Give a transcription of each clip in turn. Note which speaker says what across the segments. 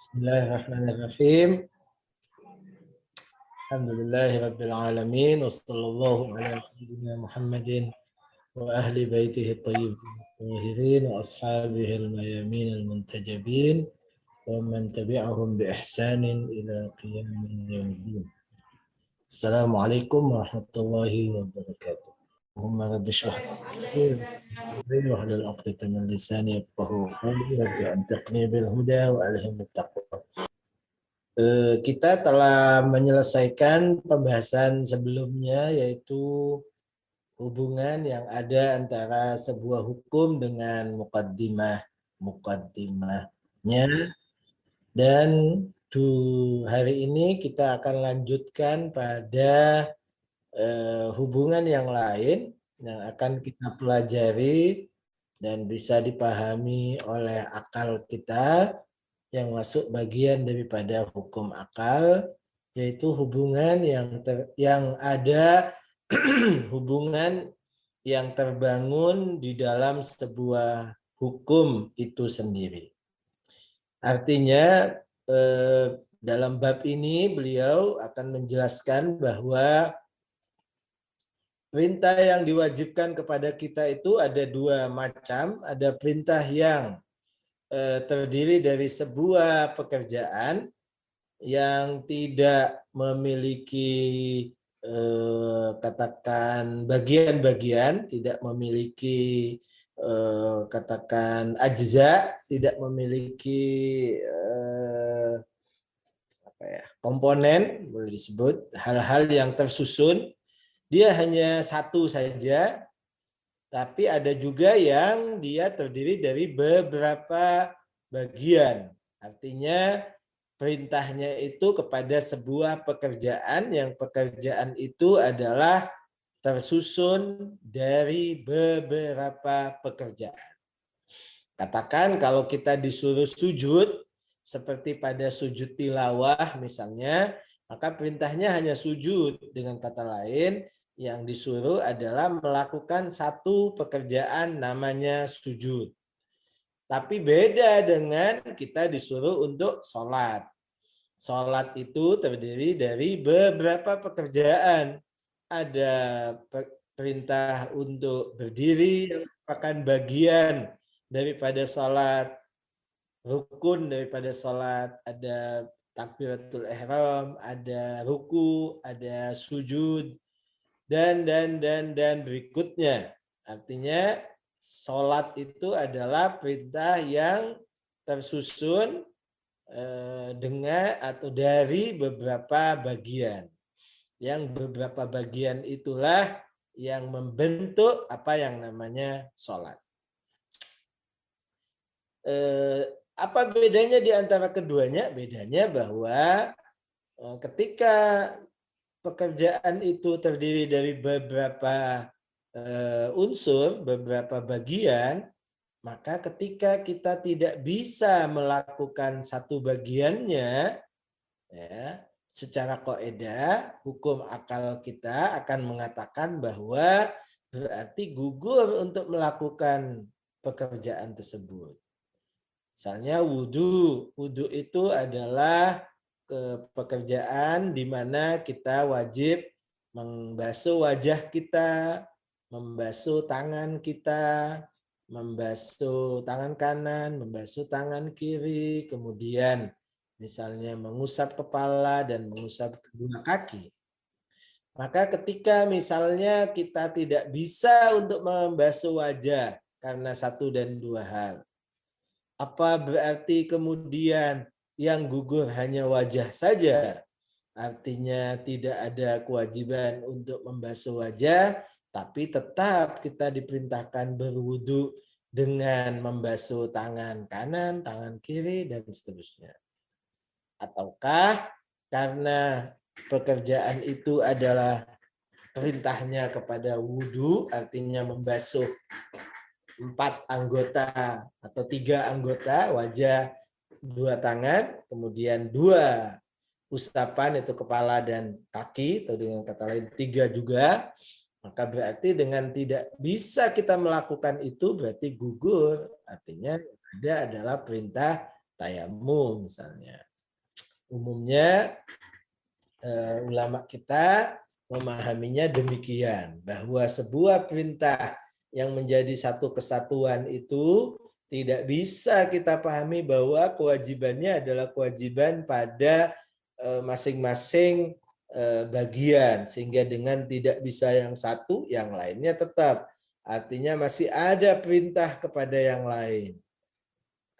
Speaker 1: Bismillahirrahmanirrahim. Alhamdulillahirabbil alamin wassallallahu ala sayyidina Muhammadin wa ahli baitihi thayyibin tahirin wa ashabihi al-mayamin al-muntajabin wa man tabi'ahum bi ihsanin ila qiyamin yaumiddin. Assalamualaikum warahmatullahi wabarakatuh. Allahumma rabbi shrah li wa hlul 'uqdatam min lisani yafqahu qawli rabbi antiqni bil huda wa alhimni taqwa. Kita telah menyelesaikan pembahasan sebelumnya, yaitu hubungan yang ada antara sebuah hukum dengan mukaddimahnya, dan hari ini kita akan lanjutkan pada hubungan yang lain yang akan kita pelajari dan bisa dipahami oleh akal kita, yang masuk bagian daripada hukum akal, yaitu hubungan yang ada hubungan yang terbangun di dalam sebuah hukum itu sendiri. Artinya dalam bab ini beliau akan menjelaskan bahwa perintah yang diwajibkan kepada kita itu ada dua macam. Ada perintah yang terdiri dari sebuah pekerjaan yang tidak memiliki katakan bagian-bagian, tidak memiliki katakan ajza, tidak memiliki komponen, boleh disebut hal-hal yang tersusun. Dia hanya satu saja. Tapi ada juga yang dia terdiri dari beberapa bagian. Artinya perintahnya itu kepada sebuah pekerjaan, yang pekerjaan itu adalah tersusun dari beberapa pekerjaan. Katakan kalau kita disuruh sujud, seperti pada sujud tilawah misalnya, maka perintahnya hanya sujud. Dengan kata lain, yang disuruh adalah melakukan satu pekerjaan namanya sujud. Tapi beda dengan kita disuruh untuk sholat. Sholat itu terdiri dari beberapa pekerjaan. Ada perintah untuk berdiri yang merupakan bagian daripada sholat, rukun daripada sholat, ada takbiratul ihram, ada ruku, ada sujud, dan berikutnya. Artinya sholat itu adalah perintah yang tersusun dengan atau dari beberapa bagian. Yang beberapa bagian itulah yang membentuk apa yang namanya sholat. Apa bedanya di antara keduanya? Bedanya bahwa ketika pekerjaan itu terdiri dari beberapa unsur, beberapa bagian, maka ketika kita tidak bisa melakukan satu bagiannya, ya, secara kaidah hukum akal kita akan mengatakan bahwa berarti gugur untuk melakukan pekerjaan tersebut. Misalnya wudhu itu adalah pekerjaan di mana kita wajib membasuh wajah kita, membasuh tangan kita, membasuh tangan kanan, membasuh tangan kiri, kemudian misalnya mengusap kepala dan mengusap kedua kaki. Maka ketika misalnya kita tidak bisa untuk membasuh wajah karena satu dan dua hal, apa berarti kemudian yang gugur hanya wajah saja? Artinya tidak ada kewajiban untuk membasuh wajah, tapi tetap kita diperintahkan berwudu dengan membasuh tangan kanan, tangan kiri, dan seterusnya. Ataukah karena pekerjaan itu adalah perintahnya kepada wudu, artinya membasuh 4 anggota atau 3 anggota, wajah, 2 tangan, kemudian 2 usapan, itu kepala dan kaki, atau dengan kata lain 3 juga, maka berarti dengan tidak bisa kita melakukan itu berarti gugur. Artinya ada adalah perintah tayamum misalnya. Umumnya ulama kita memahaminya demikian, bahwa sebuah perintah yang menjadi satu kesatuan itu tidak bisa kita pahami bahwa kewajibannya adalah kewajiban pada masing-masing bagian, sehingga dengan tidak bisa yang satu, yang lainnya tetap. Artinya masih ada perintah kepada yang lain.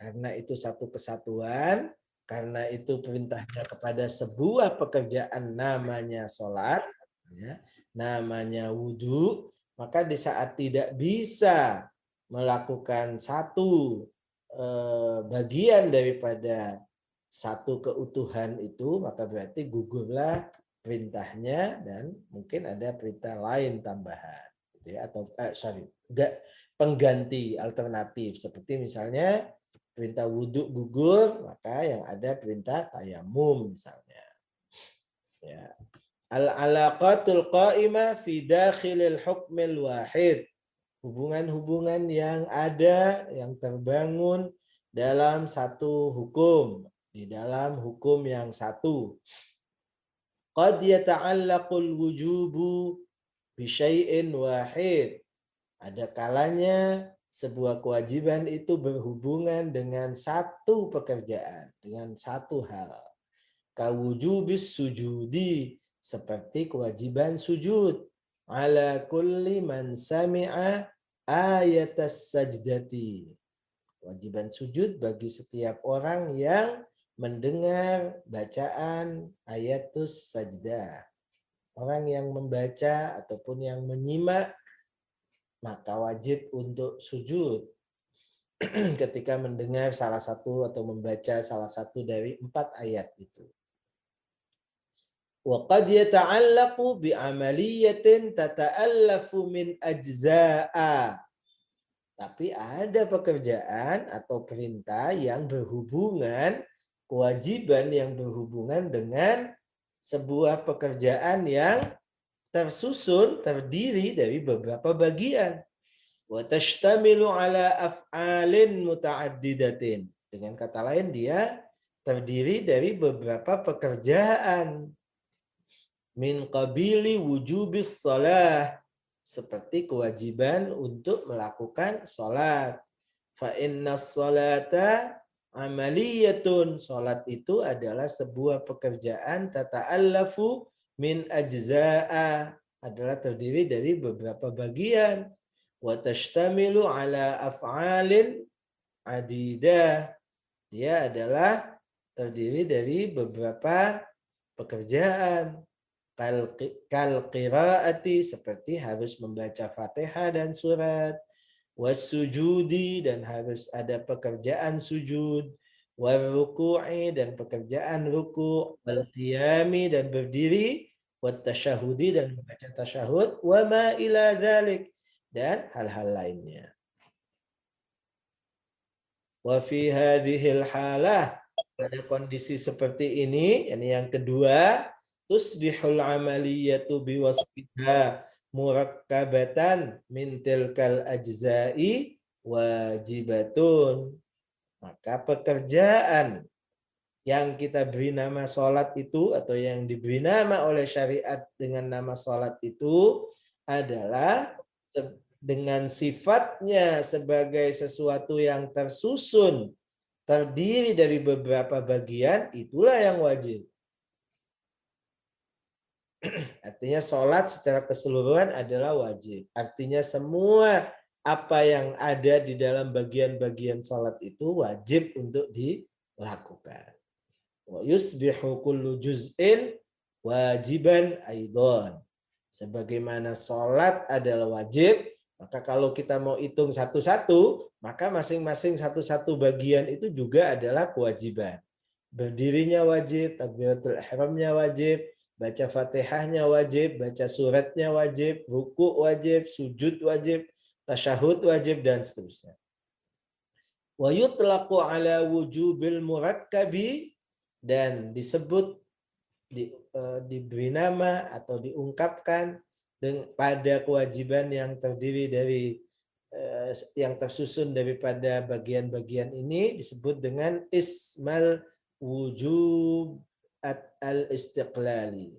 Speaker 1: Karena itu satu kesatuan, karena itu perintahnya kepada sebuah pekerjaan namanya sholat, ya, namanya wudhu, maka di saat tidak bisa melakukan satu bagian daripada satu keutuhan itu, maka berarti gugurlah perintahnya dan mungkin ada perintah lain tambahan, gitu ya, atau pengganti alternatif, seperti misalnya perintah wudhu gugur, maka yang ada perintah tayamum misalnya. Ya. Al-alaqatul qa'imah fi dakhilil hukmil wahid. Hubungan-hubungan yang ada, yang terbangun dalam satu hukum, di dalam hukum yang satu. Qad yata'allaqul wujubu bi syai'in wahid. Ada kalanya sebuah kewajiban itu berhubungan dengan satu pekerjaan, dengan satu hal. Kawujubis sujudi, seperti kewajiban sujud. Ala kulli man sami'a ayatas sajdati. Kewajiban sujud bagi setiap orang yang mendengar bacaan ayatus sajdah. Orang yang membaca ataupun yang menyimak maka wajib untuk sujud ketika mendengar salah satu atau membaca salah satu dari 4 ayat itu. Wa qad yata'allaqu bi amaliyatin tata'allafu min ajza'a. Tapi ada pekerjaan atau perintah yang berhubungan, kewajiban yang berhubungan dengan sebuah pekerjaan yang tersusun, terdiri dari beberapa bagian. Wa tashtamilu ala af'alin muta'addidatin. Dengan kata lain, dia terdiri dari beberapa pekerjaan. Min qabili wujubis shalah, seperti kewajiban untuk melakukan sholat. Fa inna sholata amaliyatun. Sholat itu adalah sebuah pekerjaan tata'allafu min ajza'a, adalah terdiri dari beberapa bagian. Wa tashtamilu ala af'alin adidah. Dia adalah terdiri dari beberapa pekerjaan. Kal qiraati, seperti harus membaca Fatihah dan surat. Wasujudi, dan harus ada pekerjaan sujud. Warruku'i, dan pekerjaan ruku'. Wal qiyami, dan berdiri. Wat tasyahudi, dan membaca tasyahud. Wa ma ila dzalik, dan hal-hal lainnya. Wa fi hadhil halah, pada kondisi seperti ini yang kedua, tusbihul amaliyatu biwasfiha murakkabatan min tilkal ajza'i wajibatun. Maka pekerjaan yang kita beri nama sholat itu, atau yang diberi nama oleh syariat dengan nama sholat itu, adalah dengan sifatnya sebagai sesuatu yang tersusun, terdiri dari beberapa bagian, itulah yang wajib. Artinya sholat secara keseluruhan adalah wajib. Artinya semua apa yang ada di dalam bagian-bagian sholat itu wajib untuk dilakukan. Wa yusbihu kullu juz'in wajiban aidon. Sebagaimana sholat adalah wajib, maka kalau kita mau hitung satu-satu, maka masing-masing satu-satu bagian itu juga adalah kewajiban. Berdirinya wajib, takbiratul ihramnya wajib, baca Fatihahnya wajib, baca suratnya wajib, ruku wajib, sujud wajib, tasyahud wajib, dan seterusnya. Wa yutlaqu ala wujubil murakkabi, dan disebut, diberi nama atau diungkapkan pada kewajiban yang terdiri dari yang tersusun daripada bagian-bagian ini disebut dengan ismal wujub al-istiqlali.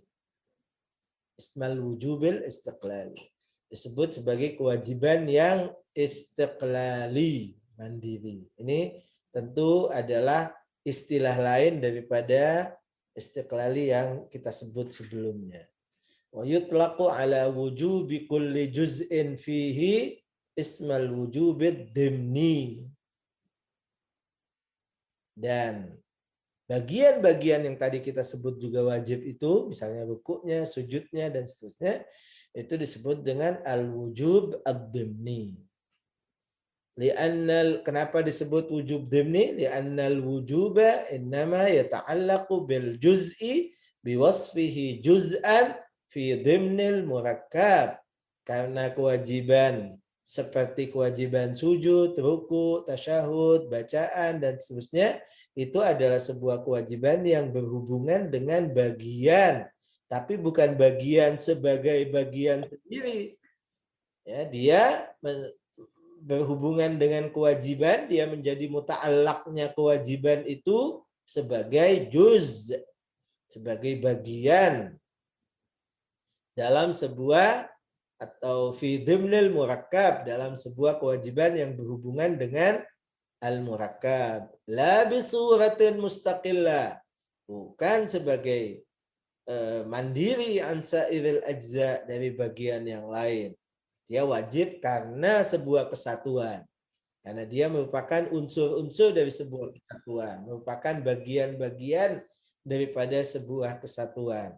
Speaker 1: Ismal wujubil istiqlali. Disebut sebagai kewajiban yang istiqlali, mandiri. Ini tentu adalah istilah lain daripada istiqlali yang kita sebut sebelumnya. Wa yutlaqu ala wujubi kulli juz'in fihi ismal wujubid dimni. Dan bagian-bagian yang tadi kita sebut juga wajib itu, misalnya rukuknya, sujudnya, dan seterusnya, itu disebut dengan al-wujub ad-dimni. Kenapa disebut wujub dimni? Li'annal wujuba innama yata'allaqu bil juz'i biwasfihi juz'an fi dimnil murakkab. Karena kewajiban seperti kewajiban sujud, ruku, tasyahud, bacaan, dan seterusnya, itu adalah sebuah kewajiban yang berhubungan dengan bagian, tapi bukan bagian sebagai bagian sendiri. Ya, dia berhubungan dengan kewajiban, dia menjadi muta'allaqnya kewajiban itu sebagai juz, sebagai bagian dalam sebuah atau fi dhimnil murakkab, dalam sebuah kewajiban yang berhubungan dengan al-murakkab, la bisuratin mustaqillah, bukan sebagai mandiri an sa'iril ajza, dari bagian yang lain. Dia wajib karena sebuah kesatuan, karena dia merupakan unsur-unsur dari sebuah kesatuan, merupakan bagian-bagian daripada sebuah kesatuan.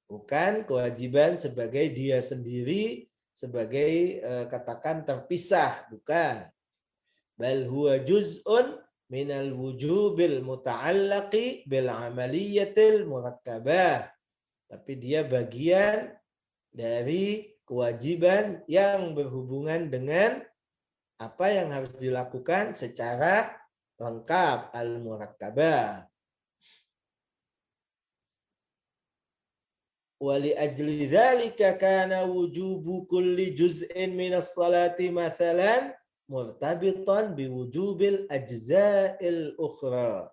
Speaker 1: Bukan kewajiban sebagai dia sendiri, sebagai katakan terpisah, bukan. Bal huwa juz'un minal wujubil muta'allaqi bil amaliyatil murakkabah. Tapi dia bagian dari kewajiban yang berhubungan dengan apa yang harus dilakukan secara lengkap, al-murakkabah. Wali ajli dzalika kana wujubu kulli juz'in minas salati mathalan murtabitan biwujubil ajza'il ukhra.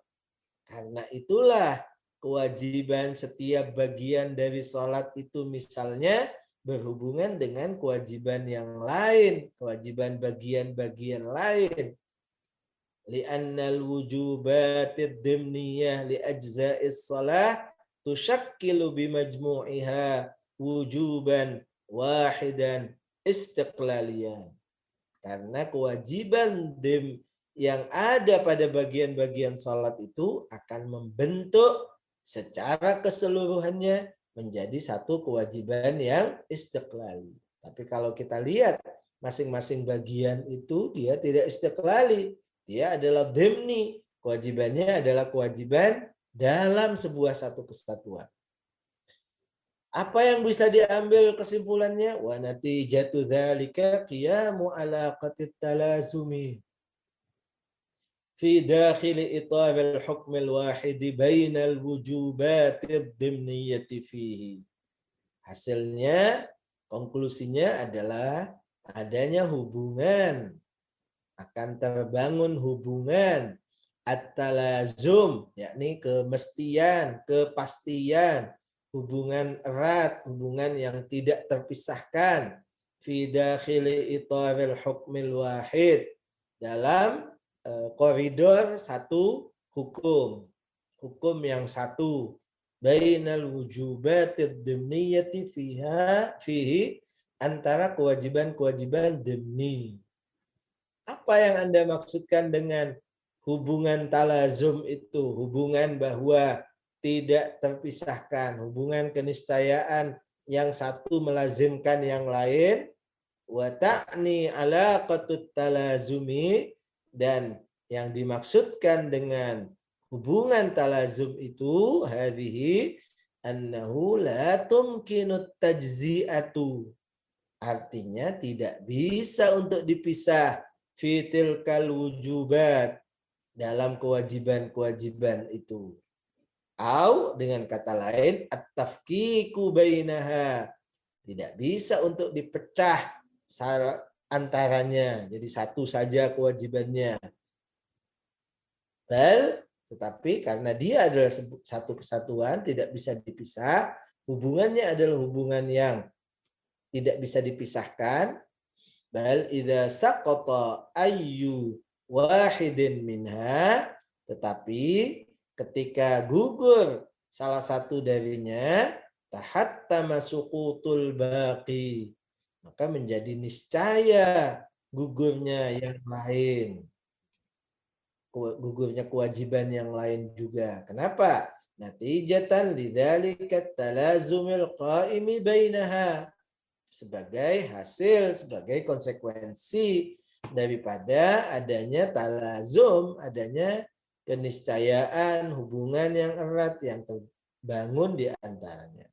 Speaker 1: Karena itulah kewajiban setiap bagian dari salat itu misalnya berhubungan dengan kewajiban yang lain, kewajiban bagian-bagian lain. Li'annal wujubatid dimniyah li ajza'is salah tushakkilu bimajmu'iha wujuban wahidan istiqlaliyan. Karena kewajiban yang ada pada bagian-bagian salat itu akan membentuk secara keseluruhannya menjadi satu kewajiban yang istiqlali. Tapi kalau kita lihat masing-masing bagian itu dia tidak istiqlali, dia adalah dimni, kewajibannya adalah kewajiban dalam sebuah satu kesatuan. Apa yang bisa diambil kesimpulannya? Wa natijatu dzalika qiyamu alaqatit talazumi fi dakhil itar al-hukm al-wahid baina al-wujubat ad-dimniyyah fihi. Hasilnya, konklusinya adalah adanya hubungan, akan terbangun hubungan at-talazum, yakni kemestian, kepastian, hubungan erat, hubungan yang tidak terpisahkan, fi dakhili itaril hukmil wahid, dalam koridor satu hukum, hukum yang satu, bainal wujubatid dimniyati fihi, antara kewajiban-kewajiban dimni. Apa yang Anda maksudkan dengan hubungan talazum itu? Hubungan bahwa tidak terpisahkan, hubungan keniscayaan yang satu melazimkan yang lain. Wa ta'ni alaqatut talazumi, dan yang dimaksudkan dengan hubungan talazum itu hadhihi annahu la tumkinut tajzi'atu. Artinya tidak bisa untuk dipisah fitil kal wujubat, dalam kewajiban-kewajiban itu. Au dengan kata lain at-tafkiku bainaha, tidak bisa untuk dipecah antaranya. Jadi satu saja kewajibannya. Tetapi karena dia adalah satu kesatuan, tidak bisa dipisah, hubungannya adalah hubungan yang tidak bisa dipisahkan. Bal idza saqata ayyu wahidin minha, tetapi ketika gugur salah satu darinya, tahattama suqutul baqi, maka menjadi niscaya gugurnya yang lain. Gugurnya kewajiban yang lain juga. Kenapa? Natijatan lidzalika talazumil qaimi bainaha. Sebagai hasil, sebagai konsekuensi daripada adanya talazum, adanya keniscayaan, hubungan yang erat yang terbangun di antaranya.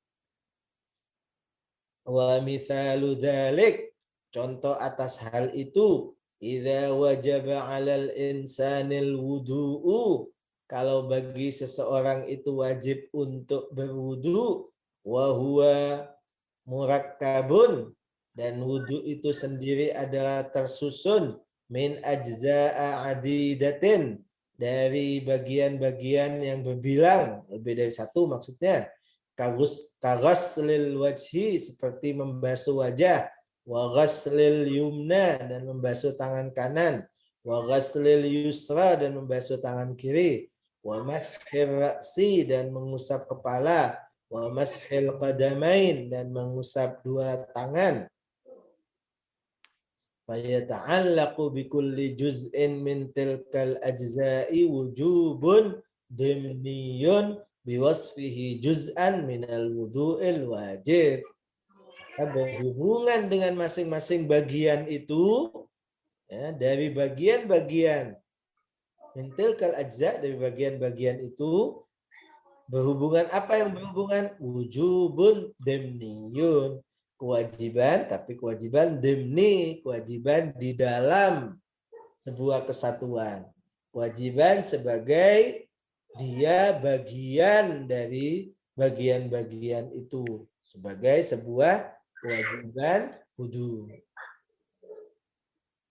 Speaker 1: Wa mithalu dzalik, contoh atas hal itu, idza wajaba 'alal insanil wudu'u, kalau bagi seseorang itu wajib untuk berwudu, wa huwa murakkabun, dan wudu itu sendiri adalah tersusun min ajza'a adidatin, dari bagian-bagian yang berbilang, lebih dari satu maksudnya. Kaghaslil wajhi, seperti membasuh wajah, wa ghaslil yumna, dan membasuh tangan kanan, wa ghaslil yusra, dan membasuh tangan kiri, wa mashir ra'si, dan mengusap kepala, wa mashil qadamain, dan mengusap dua tangan. Fa yata'allaqu bi kulli juz'in min tilkal ajza'i wujubun dimniyun biwasfihi juz'an minal wudu'il wajib. Berhubungan dengan masing-masing bagian itu, ya, dari bagian-bagian mintilkal ajza, dari bagian-bagian itu, berhubungan apa yang berhubungan? Wujubun dimniyun, kewajiban, tapi kewajiban dimni, kewajiban di dalam sebuah kesatuan. Kewajiban sebagai dia bagian dari bagian-bagian itu, sebagai sebuah kewajiban wudu.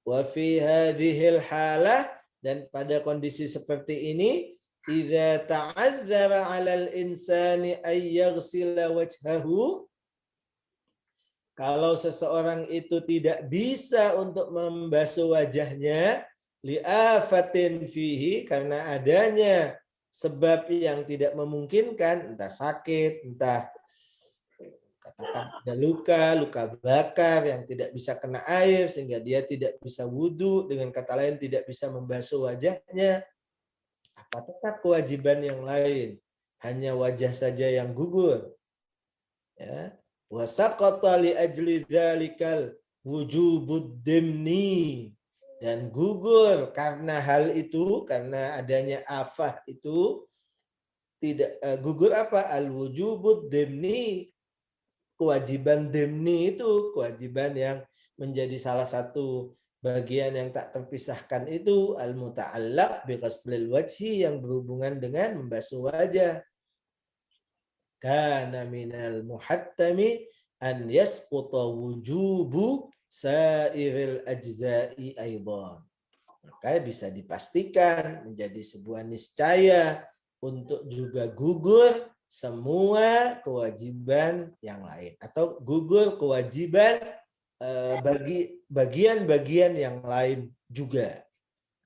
Speaker 1: Wa fi hadhil halah, dan pada kondisi seperti ini, idza ta'azzara 'alal insani ay yaghsila wajhahu, kalau seseorang itu tidak bisa untuk membasuh wajahnya, li'afatin fihi, karena adanya sebab yang tidak memungkinkan, entah sakit, entah katakan ada luka bakar yang tidak bisa kena air sehingga dia tidak bisa wudhu, dengan kata lain tidak bisa membasuh wajahnya, apa tetap kewajiban yang lain, hanya wajah saja yang gugur. Ya. Wasaqata li ajli dzalikal wujubud dimni, dan gugur karena hal itu, karena adanya afah itu, tidak gugur apa? Al wujubud dimni, kewajiban dimni itu, kewajiban yang menjadi salah satu bagian yang tak terpisahkan itu, al muta'allaq bi ghaslil wajhi, yang berhubungan dengan membasuh wajah. Kana minal muhattami an yasquta wujubu sairil ajza'i aidan. Maka bisa dipastikan menjadi sebuah niscaya untuk juga gugur semua kewajiban yang lain, atau gugur kewajiban bagi bagian-bagian yang lain juga.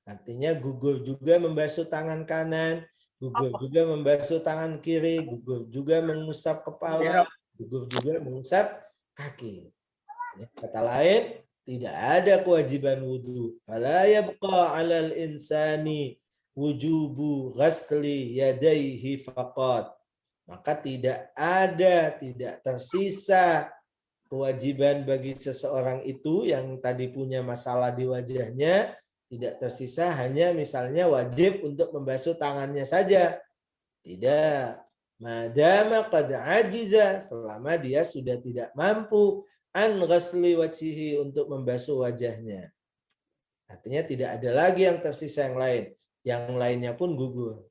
Speaker 1: Artinya gugur juga membasuh tangan kanan, gugur juga membasuh tangan kiri, gugur juga mengusap kepala, gugur juga mengusap kaki. Kata lain, tidak ada kewajiban wudhu. Fala yabqa 'alal insani wujubu ghasli yadayhi faqat. Maka tidak tersisa kewajiban bagi seseorang itu yang tadi punya masalah di wajahnya, tidak tersisa hanya misalnya wajib untuk membasuh tangannya saja. Tidak. Madama qad ajiza, selama dia sudah tidak mampu an ghasli wajhihi, untuk membasuh wajahnya. Artinya tidak ada lagi yang tersisa yang lain. Yang lainnya pun gugur.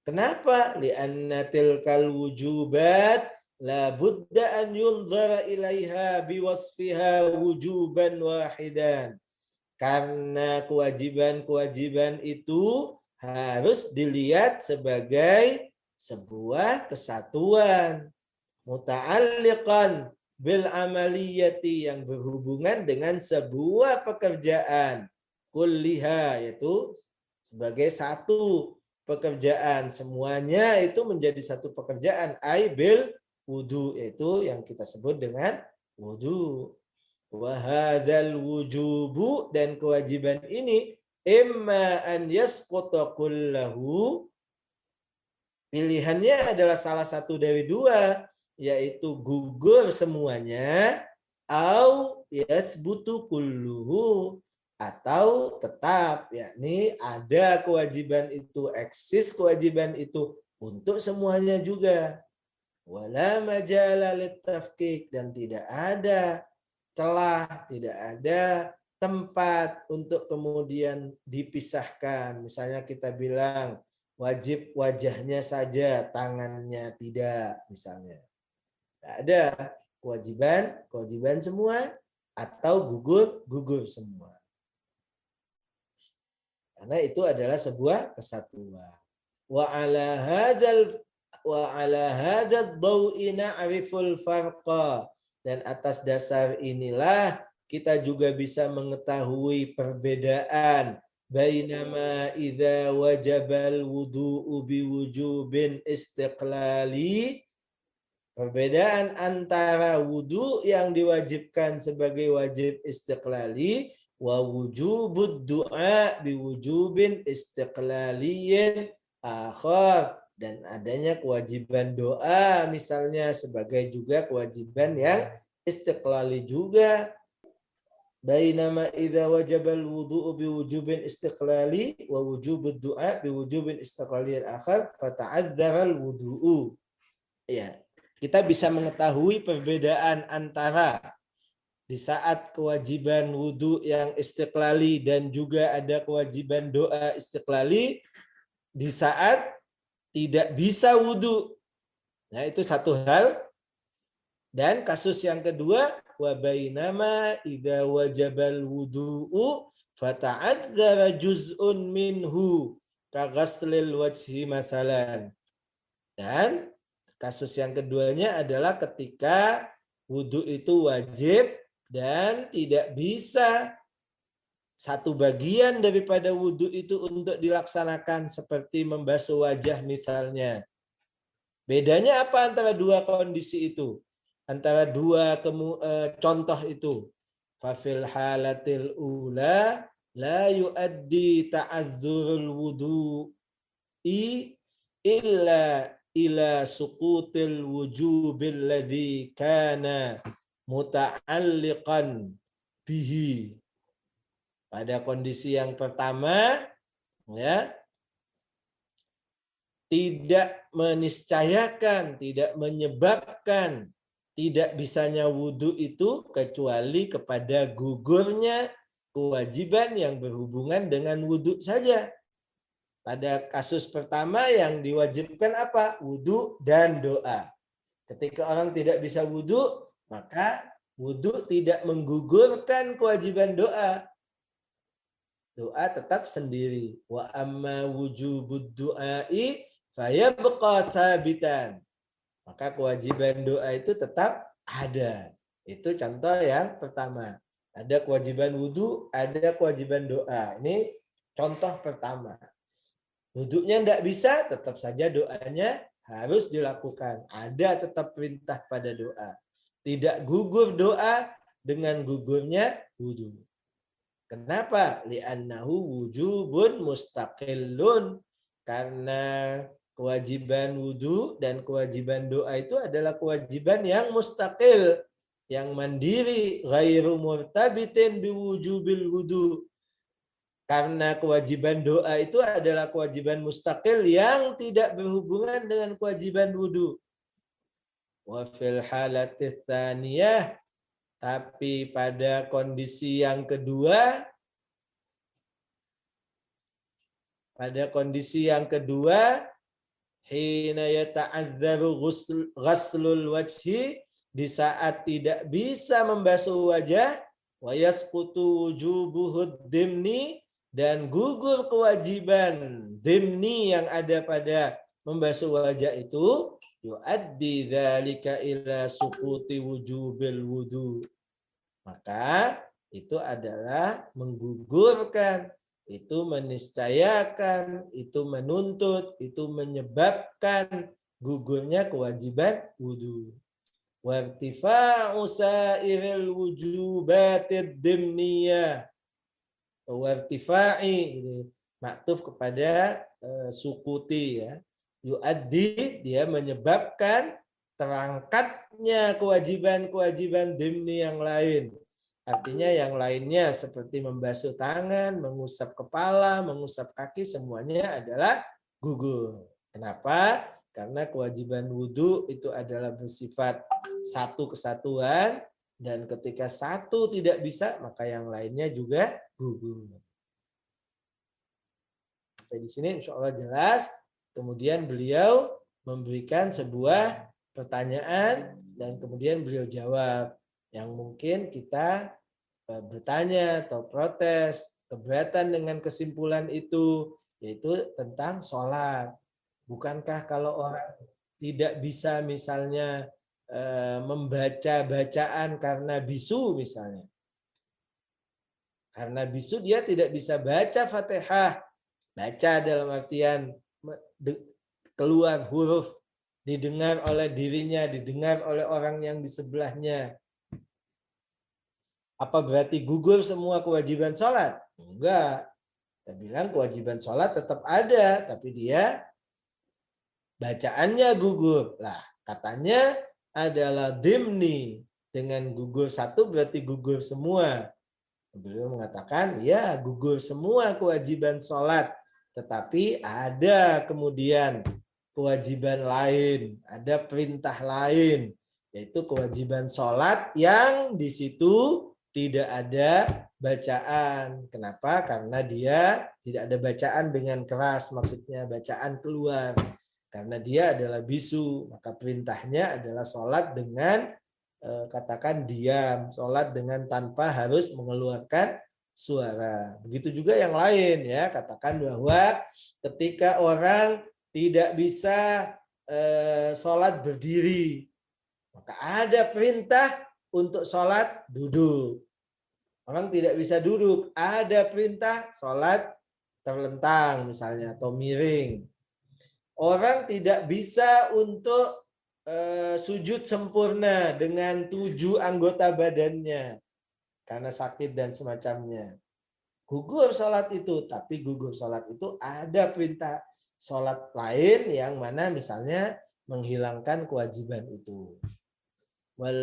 Speaker 1: Kenapa? Li'anna tilkal wujubat la budda an yunzara ilaiha biwasfiha wujuban wahidan. Karena kewajiban-kewajiban itu harus dilihat sebagai sebuah kesatuan muta'alliqan bil amaliyati yang berhubungan dengan sebuah pekerjaan kulliha, yaitu sebagai satu pekerjaan, semuanya itu menjadi satu pekerjaan, ai bil wudu, yaitu yang kita sebut dengan wudu. Wa hadzal wujubu, dan kewajiban ini imma an yasquta kullahu, pilihannya adalah salah satu dari dua, yaitu gugur semuanya, au yasbutu kulluhu, atau tetap, yakni ada kewajiban itu, eksis kewajiban itu untuk semuanya juga. Wala majala litafkik, dan tidak ada celah, tidak ada tempat untuk kemudian dipisahkan. Misalnya kita bilang wajib wajahnya saja, tangannya tidak, misalnya. Tidak ada kewajiban semua, atau gugur semua. Karena itu adalah sebuah kesatuan. Wa ala hadzal dawi na'riful farqa, dan atas dasar inilah kita juga bisa mengetahui perbedaan bainama idza wajabal wudu'u biwujubin istiqlali, perbedaan antara wudu yang diwajibkan sebagai wajib istiqlali wa wujubud du'a biwujubin istiqlaliyin akhar, dan adanya kewajiban doa misalnya sebagai juga kewajiban yang istiqlali juga. Bainama idza wajabal wudu'u biwujubin istiqlali wa wujubud du'a biwujubin istiqlaliyin akhar fata'adzara al-wudu'u. Ya, kita bisa mengetahui perbedaan antara di saat kewajiban wudu yang istiqlali dan juga ada kewajiban doa istiqlali di saat tidak bisa wudu. Nah, itu satu hal. Dan kasus yang kedua, wa bainama idza wajabal wudu'u fata'adzara juz'un minhu ka ghaslil wajhi mathalan. Dan kasus yang keduanya adalah ketika wudu itu wajib dan tidak bisa satu bagian daripada wudu itu untuk dilaksanakan, seperti membasuh wajah misalnya. Bedanya apa antara dua kondisi itu? Antara dua contoh itu. Fafil halatil ula la yuaddi ta'adzurul wudu'i illa ila suqutil wujubil ladzi kana muta'alliqan bihi. Pada kondisi yang pertama, ya, tidak meniscayakan, tidak menyebabkan tidak bisanya wudhu itu kecuali kepada gugurnya kewajiban yang berhubungan dengan wudhu saja. Pada kasus pertama yang diwajibkan apa? Wudhu dan doa. Ketika orang tidak bisa wudhu, maka wudhu tidak menggugurkan kewajiban doa. Doa tetap sendiri. Wa amma wujubud du'ai fayabqa sabitan. Maka kewajiban doa itu tetap ada. Itu contoh yang pertama. Ada kewajiban wudhu, ada kewajiban doa. Ini contoh pertama. Wudhunya tidak bisa, tetap saja doanya harus dilakukan. Ada tetap perintah pada doa. Tidak gugur doa dengan gugurnya wudhu. Kenapa? Li'annahu wujubun mustaqillun. Karena kewajiban wudhu dan kewajiban doa itu adalah kewajiban yang mustaqil, yang mandiri, ghairu murtabitin biwujubil wudhu. Karena kewajiban doa itu adalah kewajiban mustaqil yang tidak berhubungan dengan kewajiban wudhu. Wa fil halatis tsaniyah, tapi pada kondisi yang kedua, hina yata'adzaru ghuslul wajhi, di saat tidak bisa membasuh wajah, wa yasqutu wujubuhud dimni, dan gugur kewajiban dimni yang ada pada membasuh wajah itu, yu'addi dzalika ila suquti wujubil wudu. Maka itu adalah menggugurkan, itu meniscayakan, itu menuntut, itu menyebabkan gugurnya kewajiban wudu. Wartifa'u sa'iril wujubatid dimniyah. Wartifa'i, maktuf kepada sukuti ya. Yu'addi, dia menyebabkan terangkatnya kewajiban-kewajiban dimni yang lain. Artinya yang lainnya seperti membasuh tangan, mengusap kepala, mengusap kaki, semuanya adalah gugur. Kenapa? Karena kewajiban wudhu itu adalah bersifat satu kesatuan, dan ketika satu tidak bisa, maka yang lainnya juga gugur. Sampai di sini insya Allah jelas. Kemudian beliau memberikan sebuah pertanyaan dan kemudian beliau jawab. Yang mungkin kita bertanya atau protes, keberatan dengan kesimpulan itu, yaitu tentang sholat. Bukankah kalau orang tidak bisa misalnya membaca bacaan karena bisu misalnya. Karena bisu dia tidak bisa baca Fatihah. Baca dalam artian keluar huruf, didengar oleh dirinya, didengar oleh orang yang di sebelahnya. Apa berarti gugur semua kewajiban sholat? Enggak. Kita bilang kewajiban sholat tetap ada, tapi dia bacaannya gugur. Lah, katanya adalah dimni. Dengan gugur satu berarti gugur semua. Beliau mengatakan, ya gugur semua kewajiban sholat. Tetapi ada kemudian kewajiban lain, ada perintah lain, yaitu kewajiban sholat yang di situ tidak ada bacaan. Kenapa? Karena dia tidak ada bacaan dengan keras, maksudnya bacaan keluar. Karena dia adalah bisu, maka perintahnya adalah sholat dengan katakan diam, sholat dengan tanpa harus mengeluarkan suara. Begitu juga yang lain ya, katakan bahwa ketika orang tidak bisa sholat berdiri, maka ada perintah untuk sholat duduk. Orang tidak bisa duduk, ada perintah sholat terlentang misalnya atau miring. Orang tidak bisa untuk sujud sempurna dengan 7 anggota badannya karena sakit dan semacamnya. Gugur sholat itu, tapi gugur sholat itu ada perintah sholat lain yang mana misalnya menghilangkan kewajiban itu. Wal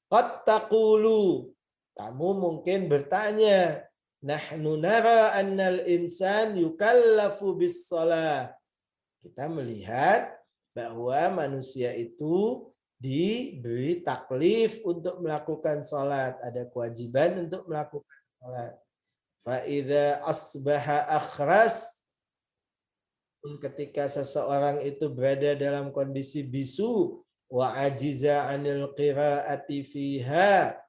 Speaker 1: qad taqulu, kamu mungkin bertanya, nahnu nara annal insan yukallafu bis shalah. Kita melihat bahwa manusia itu diberi taklif untuk melakukan sholat, ada kewajiban untuk melakukan sholat. Fa'idha asbaha akhras, ketika seseorang itu berada dalam kondisi bisu, wa ajiza anil qiraati fiha,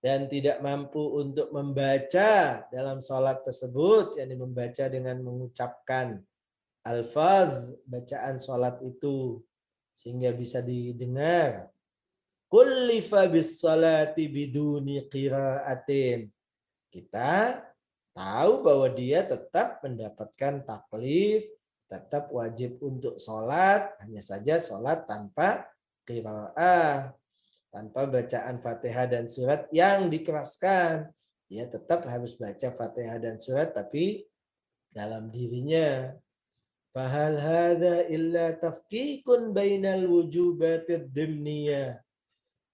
Speaker 1: dan tidak mampu untuk membaca dalam sholat tersebut, yakni membaca dengan mengucapkan alfaz bacaan sholat itu sehingga bisa didengar. Kullifa bis salati biduni qiraatin. Kita tahu bahwa dia tetap mendapatkan taklif, tetap wajib untuk sholat, hanya saja sholat tanpa qiraah, tanpa bacaan Fatihah dan surat yang dikeraskan. Dia tetap harus baca Fatihah dan surat tapi dalam dirinya. Fahal hadza illa tafkikun bainal wujubatid dimniyah.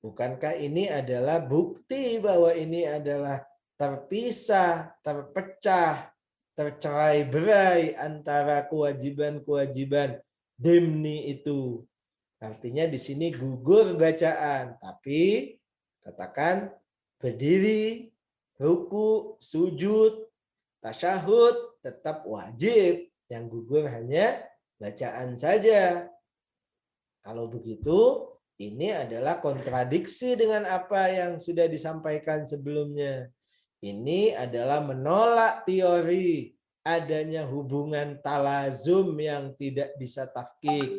Speaker 1: Bukankah ini adalah bukti bahwa ini adalah terpisah, terpecah, tercerai-berai antara kewajiban-kewajiban dimni itu. Artinya di sini gugur bacaan, tapi katakan berdiri, ruku, sujud, tasyahud tetap wajib. Yang gugur hanya bacaan saja. Kalau begitu, ini adalah kontradiksi dengan apa yang sudah disampaikan sebelumnya. Ini adalah menolak teori adanya hubungan talazum yang tidak bisa tafkik.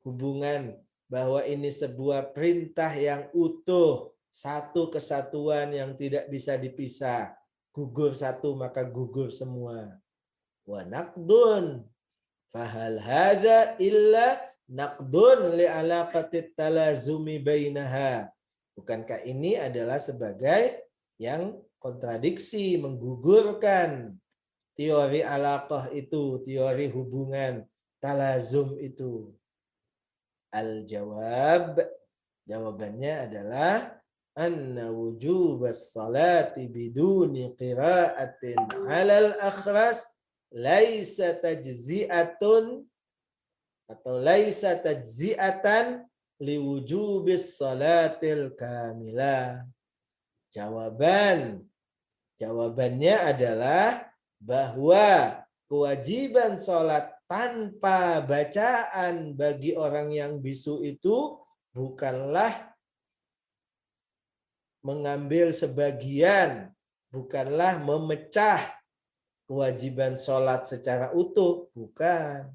Speaker 1: Hubungan bahwa ini sebuah perintah yang utuh, satu kesatuan yang tidak bisa dipisah. Gugur satu maka gugur semua. Wa naqdun fahal hadza illa naqdun li alaqatit talazumi bainaha. Bukankah ini adalah sebagai yang kontradiksi, menggugurkan teori alaqah itu, teori hubungan talazum itu. Al-jawab, jawabannya adalah anna wujubas salati biduni qiraatin 'alal akhras laisa tajzi'atun atau laisa tajzi'atan liwujubis salatil kamilah. Jawabannya adalah bahwa kewajiban sholat tanpa bacaan bagi orang yang bisu itu bukanlah mengambil sebagian, bukanlah memecah kewajiban sholat secara utuh, bukan.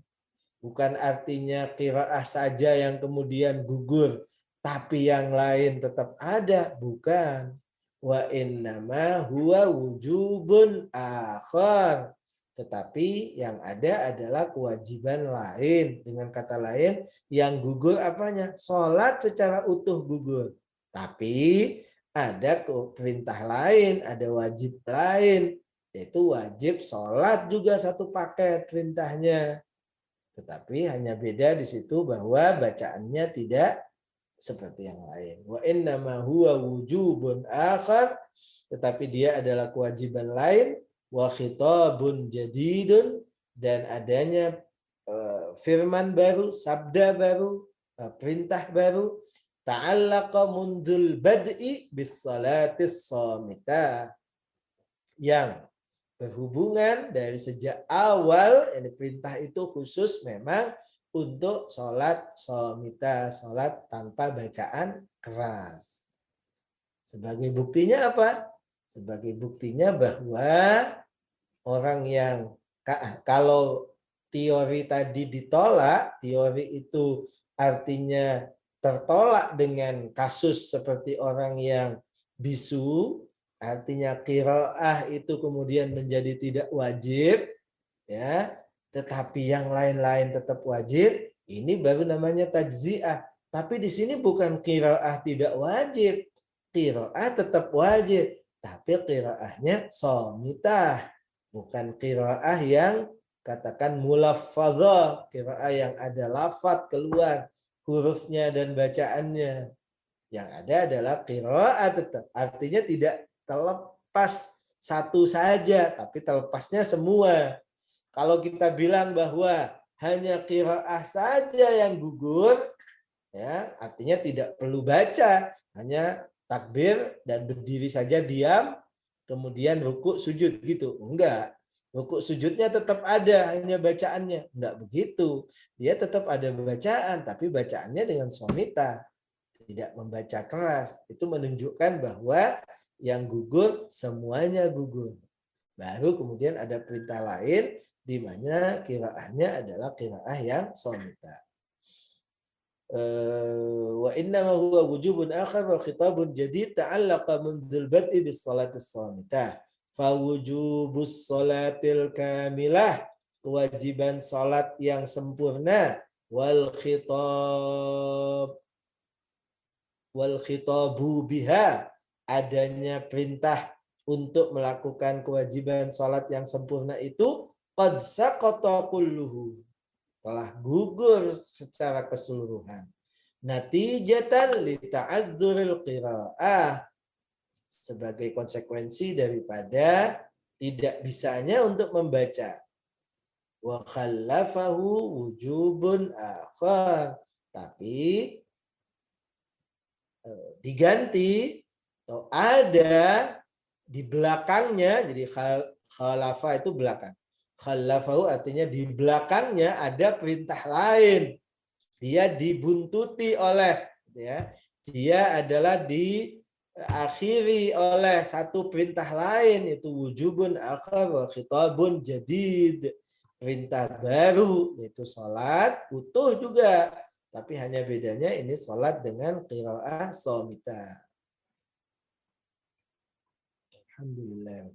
Speaker 1: Bukan artinya qiraah saja yang kemudian gugur, tapi yang lain tetap ada, bukan. Wa innama huwa wujubun akhar. Tetapi yang ada adalah kewajiban lain. Dengan kata lain, yang gugur apanya? Sholat secara utuh gugur. Tapi ada perintah lain, ada wajib lain. Yaitu wajib sholat juga satu paket perintahnya. Tetapi hanya beda di situ bahwa bacaannya tidak seperti yang lain. Wa innama huwa wujubun akhar, tetapi dia adalah kewajiban lain. Wa khitabun jadidun, dan adanya firman baru, sabda baru, perintah baru. Ta'allaqa mundul bad'i bis salatis shamitah, yang berhubungan dari sejak awal. Yang perintah itu khusus memang untuk sholat shamitah, sholat tanpa bacaan keras. Sebagai buktinya apa? Sebagai buktinya bahwa orang yang, kalau teori tadi ditolak, teori itu artinya tertolak dengan kasus seperti orang yang bisu, artinya qiraah itu kemudian menjadi tidak wajib, ya, tetapi yang lain-lain tetap wajib. Ini baru namanya tajziah. Tapi di sini bukan qiraah tidak wajib, qiraah tetap wajib, tapi qiraahnya shamitah, bukan qiraah yang katakan mulaffadzah, qiraah yang ada lafaz keluar hurufnya dan bacaannya. Yang ada adalah qiraah tetap, artinya tidak terlepas satu saja, tapi terlepasnya semua. Kalau kita bilang bahwa hanya qiraah saja yang gugur, ya, artinya tidak perlu baca, hanya takbir dan berdiri saja diam, kemudian rukuk sujud gitu. Enggak. Rukuk sujudnya tetap ada, hanya bacaannya. Enggak begitu. Dia tetap ada bacaan, tapi bacaannya dengan shamitah, tidak membaca keras. Itu menunjukkan bahwa yang gugur semuanya gugur. Baru kemudian ada perintah lain di mana qiraahnya adalah qiraah yang shamitah. Wa innama huwa wujubun akhar wa khitabun jadid ta'allaqa mundzul bad'i bis salatis shamitah. Fa wujubus salatil kamilah, kewajiban salat yang sempurna, wal khitabu biha, adanya perintah untuk melakukan kewajiban salat yang sempurna itu, qad saqata kulluhu, telah gugur secara keseluruhan. Natijatan li ta'adzuril qiraah, sebagai konsekuensi daripada tidak bisanya untuk membaca. Wa khallafahu wujubun akhar, tapi diganti atau ada di belakangnya, jadi khalafa itu belakang. Khallafahu artinya di belakangnya ada perintah lain. Dia dibuntuti oleh, ya, dia adalah diakhiri oleh satu perintah lain, yaitu wujubun akhar wa khitabun jadid, perintah baru, yaitu salat utuh juga, tapi hanya bedanya ini salat dengan qiraah shamitah. Alhamdulillah.